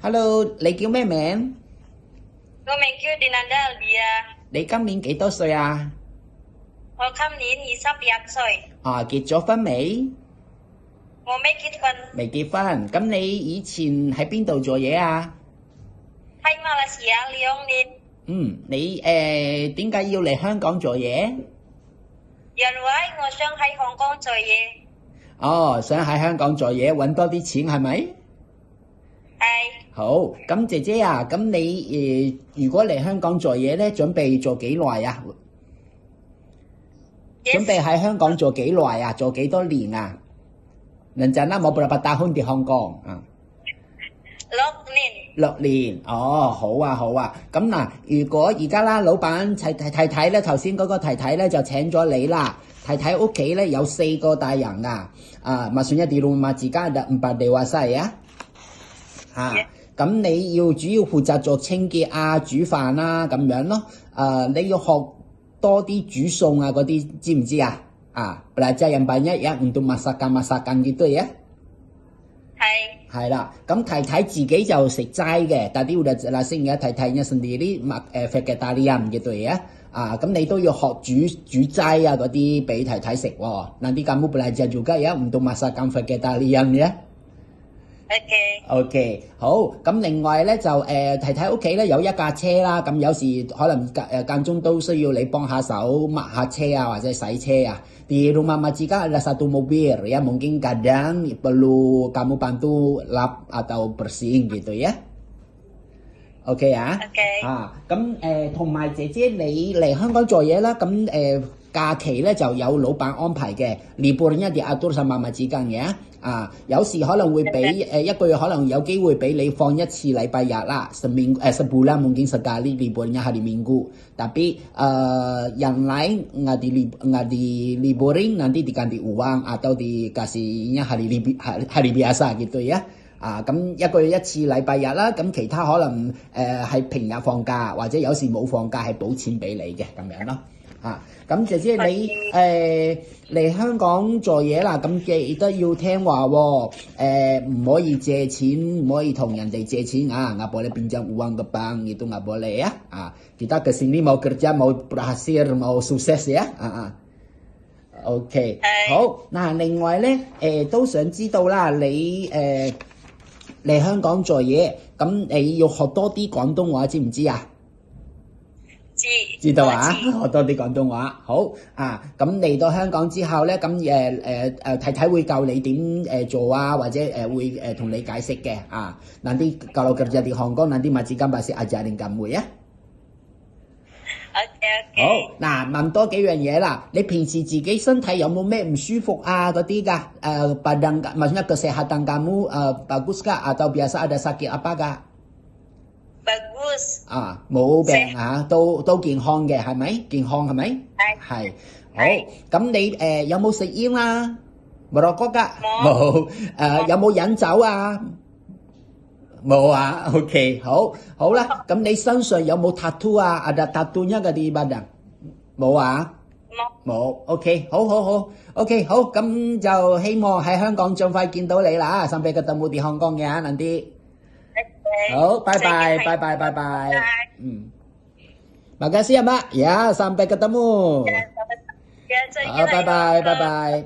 Hello，你叫咩名？我名叫Dinanda Aldia，你今年幾多歲啊？我今年21歲，結咗婚未？我未結婚，未結婚。咁你以前喺邊度做嘢啊？喺馬來西亞2年，你點解要嚟香港做嘢？因為我想喺香港做嘢。想喺香港做嘢揾多啲錢係咪？係。好，咁姐姐啊，咁你如果嚟香港做嘢咧，準備做幾耐啊？ 準備喺香港做幾耐啊？做幾多年啊？Rencana mau berapa tahun di Hong Kong 啊6年。6年，好啊好啊。咁嗱，如果而家啦，老闆太太咧，頭先嗰個太太咧就請咗你啦。太太屋企咧有4個大人啊，maksudnya di rumah jika ada 4 dewasa ya。咁你要主要負責做清潔啊、煮飯啊咁樣咯。你要學多啲煮餸啊嗰啲，知唔知啊？belajar yang banyak ya untuk masakan gitu ya。係啦，咁太太自己就食齋嘅，但係udah jelasin ya太太nya sendiri vegetarian gitu ya。咁你都要學煮齋啊嗰啲俾太太食喎。Nanti kamu belajar juga ya untuk masakan vegetarian ya。OK， 好。咁另外咧就太太屋企咧有一架車啦，咁有時可能間中都需要你幫下手抹下車啊，或者洗車啊。Di rumah majikan ada 1 mobil ya, mungkin kadang perlu kamu bantu lap atau bersihin gitu ya。OK 啊？咁同埋姐姐你嚟香港做嘢啦，咁假期咧就有老闆安排嘅，liburnya diatur sama majikan嘅。有時可能會俾一個月可能有機會俾你放1次禮拜日啦，sebulan mungkin sekali liburnya hari Minggu. Tapi yang lain nggak diliburin nanti diganti uang atau dikasihnya hari biasa gitu ya。咁一個月1次禮拜日啦，咁其他可能係平日放假，或者有時冇放假係補錢俾你嘅咁樣咯。咁姐姐你嚟香港做嘢啦，咁記得要聽話喎，唔可以借錢，唔可以同人哋借錢啊，nggak boleh pinjam uang ke bank itu nggak boleh ya。kita kesini mau kerja mau berhasil mau sukses ya。OK， 好。嗱，另外咧都想知道啦，你嚟香港做嘢，咁你要學多啲廣東話，知唔知啊？知道啊，學多啲廣東話。好咁嚟到香港之後咧，咁太太會教你點做啊，或者會同你解釋嘅nanti kalau kerja di Hong Kong nanti majikan pasti ajarin kamu ya。好，嗱，問多幾樣嘢啦。你平時自己身體有冇咩唔舒服啊嗰啲㗎？badan maksudnya kesehatan kamu bagus kah atau biasa ada sakit apa kah？ bagus。冇病都健康嘅係咪？健康係咪？係。好，咁你有冇食煙啊？merokok㗎？冇。有冇飲酒啊？冇啊。OK， 好啦，咁你身上有冇 tattoo 啊？ada tattoo-nya nggak di badan？ 冇啊？冇。OK， 好。OK， 好，咁就希望喺香港盡快見到你啦，sampai ketemu di Hong Kong ya nanti。好，拜拜。Makasih ya Mbak. Ya, sampai ketemu. Ya, Bye bye.